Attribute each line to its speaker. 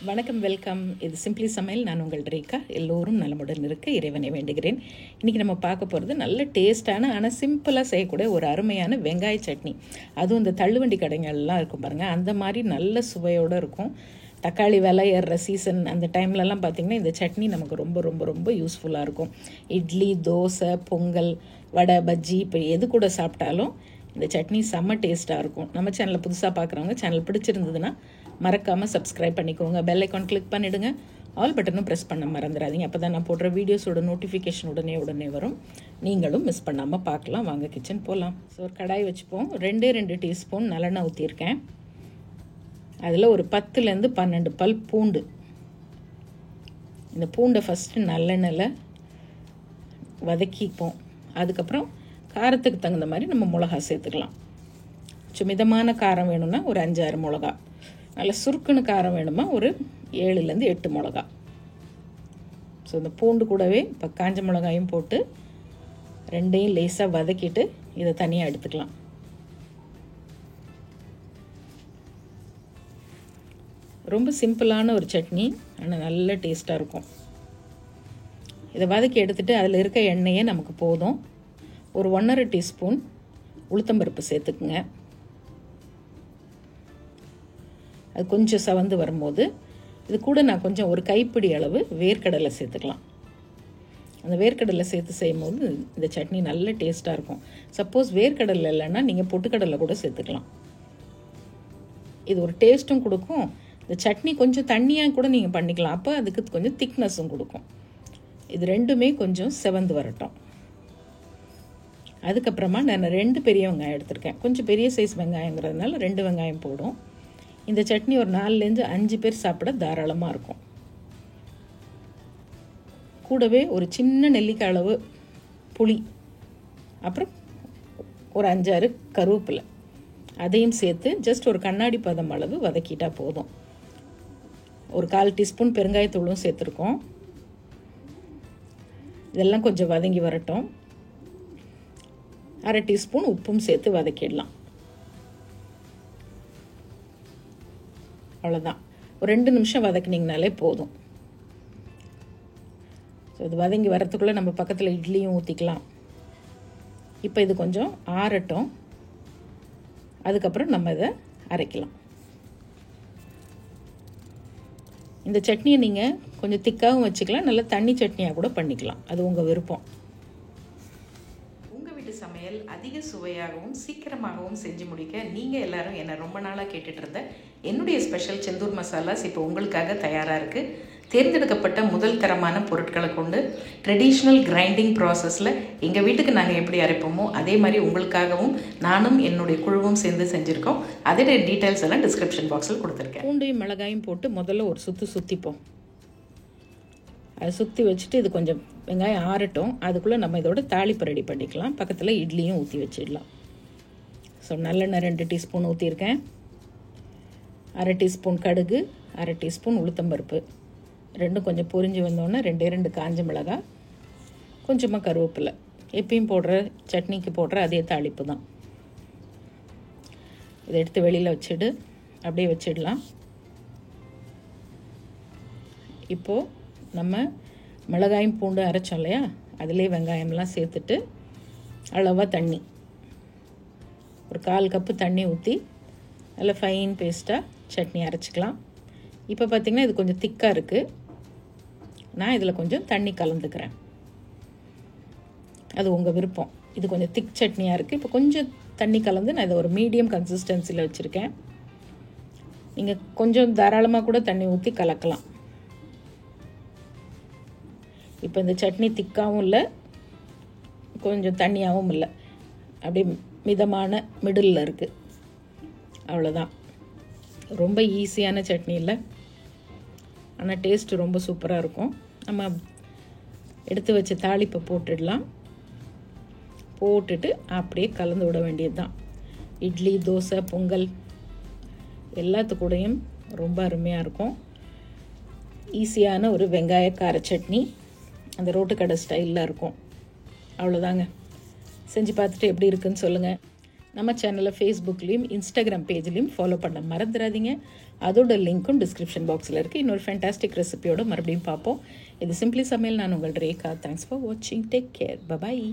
Speaker 1: வணக்கம், வெல்கம். இது சிம்பிளி சமையல். நான் உங்கள் ரேகா. எல்லோரும் நலமுடன் இருக்க இறைவனை வேண்டுகிறேன். இன்றைக்கி நம்ம பார்க்க போகிறது நல்ல டேஸ்டான ஆனால் சிம்பிளாக செய்யக்கூடிய ஒரு அருமையான வெங்காய சட்னி. அதுவும் இந்த தள்ளுவண்டி கடைகள்லாம் இருக்கும் பாருங்கள், அந்த மாதிரி நல்ல சுவையோடு இருக்கும். தக்காளி விலை ஏறுற சீசன் அந்த டைம்லலாம் பார்த்திங்கன்னா இந்த சட்னி நமக்கு ரொம்ப ரொம்ப ரொம்ப யூஸ்ஃபுல்லாக இருக்கும். இட்லி, தோசை, பொங்கல், வடை, பஜ்ஜி இப்போ எது கூட சாப்பிட்டாலும் இந்த சட்னி செம்ம டேஸ்ட்டாக இருக்கும். நம்ம சேனலை புதுசாக பார்க்குறவங்க சேனல் பிடிச்சிருந்ததுன்னா மறக்காமல் சப்ஸ்கிரைப் பண்ணிக்கோங்க. பெல் ஐக்கான் கிளிக் பண்ணிவிடுங்க. ஆல் பட்டனும் ப்ரெஸ் பண்ண மறந்துடாதீங்க. அப்போ தான் நான் போடுற வீடியோஸோட நோட்டிஃபிகேஷன் உடனே வரும். நீங்களும் மிஸ் பண்ணாமல் பார்க்கலாம். வாங்க கிச்சன் போகலாம். ஸோ ஒரு கடாய் வச்சுப்போம். 2 டீஸ்பூன் நல்லெண்ணெய் ஊற்றிருக்கேன். அதில் ஒரு 10லேருந்து 12 பல் பூண்டு. இந்த பூண்டை ஃபஸ்ட்டு நல்லெண்ணெயில் வதக்கிப்போம். அதுக்கப்புறம் காரத்துக்கு தகுந்த மாதிரி நம்ம மிளகா சேர்த்துக்கலாம். மிதமான காரம் வேணும்னா ஒரு 5-6 மிளகா, நல்ல சுருக்குன்னு காரம் வேணுமா ஒரு 7லேருந்து 8 மிளகா. ஸோ இந்த பூண்டு கூடவே இப்போ காஞ்ச மிளகாயும் போட்டு ரெண்டையும் லேசாக வதக்கிட்டு இதை தனியாக எடுத்துக்கலாம். ரொம்ப சிம்பிளான ஒரு சட்னி, ஆனால் நல்ல டேஸ்ட்டாக இருக்கும். இதை வதக்கி எடுத்துகிட்டு அதில் இருக்க எண்ணெயே நமக்கு போதும். ஒரு 1½ டீஸ்பூன் உளுத்தம்பருப்பு சேர்த்துக்குங்க. அது கொஞ்சம் சவந்து வரும்போது இது கூட நான் கொஞ்சம் ஒரு கைப்பிடி அளவு வேர்க்கடலை சேர்த்துக்கலாம். அந்த வேர்க்கடலை சேர்த்து செய்யும்போது இந்த சட்னி நல்ல டேஸ்ட்டாக இருக்கும். சப்போஸ் வேர்க்கடலை இல்லைன்னா நீங்கள் பொட்டுக்கடலை கூட சேர்த்துக்கலாம். இது ஒரு டேஸ்ட்டும் கொடுக்கும். இந்த சட்னி கொஞ்சம் தண்ணியாக கூட நீங்கள் பண்ணிக்கலாம். அப்போ அதுக்கு கொஞ்சம் திக்னஸும் கொடுக்கும். இது ரெண்டுமே கொஞ்சம் செவந்து வரட்டும். அதுக்கப்புறமா நான் 2 பெரிய வெங்காயம் எடுத்திருக்கேன். கொஞ்சம் பெரிய சைஸ் வெங்காயங்கிறதுனால 2 வெங்காயம் போடும். இந்த சட்னி ஒரு 4லேருந்து 5 பேர் சாப்பிட தாராளமாக இருக்கும். கூடவே ஒரு சின்ன நெல்லிக்காய் அளவு புளி, அப்புறம் ஒரு 5-6 கருவேப்பிலை, அதையும் சேர்த்து ஜஸ்ட் ஒரு கண்ணாடி பதம் அளவு வதக்கிட்டா போதும். ஒரு 1/4 டீஸ்பூன் பெருங்காயத்தூளும் சேர்த்துருக்கோம். இதெல்லாம் கொஞ்சம் வதங்கி வரட்டும். 1/2 டீஸ்பூன் உப்பும் சேர்த்து வதக்கிடலாம். அவ்வளோதான். ஒரு 2 நிமிஷம் வதக்கினீங்கனாலே போதும். ஸோ இது வதங்கி வரத்துக்குள்ளே நம்ம பக்கத்தில் இட்லியும் ஊற்றிக்கலாம். இப்போ இது கொஞ்சம் ஆறட்டும். அதுக்கப்புறம் நம்ம இதை அரைக்கலாம். இந்த சட்னியை நீங்கள் கொஞ்சம் திக்காகவும் வச்சுக்கலாம், நல்லா தண்ணி சட்னியாக கூட பண்ணிக்கலாம். அது உங்கள் விருப்பம். சமையல் அதிக சுவையாகவும் சீக்கிரமாகவும் செஞ்சு முடிக்க நீங்கள் எல்லாரும் என்னை ரொம்ப நாளாக கேட்டுட்டு இருந்த என்னுடைய ஸ்பெஷல் செந்தூர் மசாலாஸ் இப்போ உங்களுக்காக தயாராக இருக்குது. தேர்ந்தெடுக்கப்பட்ட முதல் தரமான பொருட்களை கொண்டு ட்ரெடிஷ்னல் கிரைண்டிங் ப்ராசஸில் எங்கள் வீட்டுக்கு நாங்கள் எப்படி அரைப்போமோ அதே மாதிரி உங்களுக்காகவும் நானும் என்னுடைய குழுவும் சேர்ந்து செஞ்சுருக்கோம். அதோட டீட்டெயில்ஸ் எல்லாம் டிஸ்கிரிப்ஷன் பாக்ஸில் கொடுத்துருக்கேன். பூண்டையும் மிளகாயும் போட்டு முதல்ல ஒரு சுற்றிப்போம். அதை சுற்றி வச்சுட்டு இது கொஞ்சம் வெங்காயம் ஆறட்டும். அதுக்குள்ளே நம்ம இதோட தாளிப்பு ரெடி பண்ணிக்கலாம். பக்கத்தில் இட்லியும் ஊற்றி வச்சிடலாம். ஸோ நல்லெண்ணெய் 2 டீஸ்பூன் ஊற்றிருக்கேன். 1/2 டீஸ்பூன் கடுகு, 1/2 டீஸ்பூன் உளுத்தம்பருப்பு, ரெண்டும் கொஞ்சம் பொரிஞ்சு வந்தோடனே 2 காஞ்ச மிளகாய், கொஞ்சமாக கருவேப்பிலை. எப்பயும் போடுற சட்னிக்கு போடுற அதே தாளிப்பு தான். இதை எடுத்து வெளியில் வச்சுட்டு அப்படியே வச்சிடலாம். இப்போது நம்ம மிளகாயும் பூண்டு அரைச்சோம் இல்லையா, அதிலே வெங்காயம்லாம் சேர்த்துட்டு அளவாக தண்ணி, ஒரு 1/4 கப்பு தண்ணி ஊற்றி நல்லா ஃபைன் பேஸ்ட்டாக சட்னி அரைச்சிக்கலாம். இப்போ பார்த்திங்கன்னா இது கொஞ்சம் திக்காக இருக்குது. நான் இதில் கொஞ்சம் தண்ணி கலந்துக்கிறேன். அது உங்கள் விருப்பம். இது கொஞ்சம் திக் சட்னியாக இருக்குது. இப்போ கொஞ்சம் தண்ணி கலந்து நான் இதை ஒரு மீடியம் கன்சிஸ்டன்சியில் வச்சுருக்கேன். நீங்கள் கொஞ்சம் தாராளமாக கூட தண்ணி ஊற்றி கலக்கலாம். இப்போ இந்த சட்னி திக்காகவும் இல்லை, கொஞ்சம் தண்ணியாகவும் இல்லை, அப்படியே மிதமான மிடில் இருக்குது. அவ்வளோதான். ரொம்ப ஈஸியான சட்னி இல்லை, ஆனால் டேஸ்ட்டு ரொம்ப சூப்பராக இருக்கும். நம்ம எடுத்து வச்ச தாளிப்பை போட்டுடலாம். போட்டுட்டு அப்படியே கலந்து விட வேண்டியது தான். இட்லி, தோசை, பொங்கல் எல்லாத்துக்கூடையும் ரொம்ப அருமையாக இருக்கும். ஈஸியான ஒரு வெங்காய கார சட்னி, அந்த ரோட்டு கடை ஸ்டைலில் இருக்கும். அவ்வளோதாங்க. செஞ்சு பார்த்துட்டு எப்படி இருக்குன்னு சொல்லுங்கள். நம்ம சேனலை ஃபேஸ்புக்லேயும் இன்ஸ்டாகிராம் பேஜ்லேயும் ஃபாலோ பண்ண மறந்துடாதீங்க. அதோட லிங்க்கும் டிஸ்கிரிப்ஷன் பாக்ஸில் இருக்குது. இன்னொரு ஃபேண்டாஸ்டிக் ரெசிபியோடு மறுபடியும் பார்ப்போம். இது சிம்பிளி சமையல். நான் உங்கள் ரேகா. தேங்க்ஸ் ஃபார் வாட்சிங். Take care. பபாய்.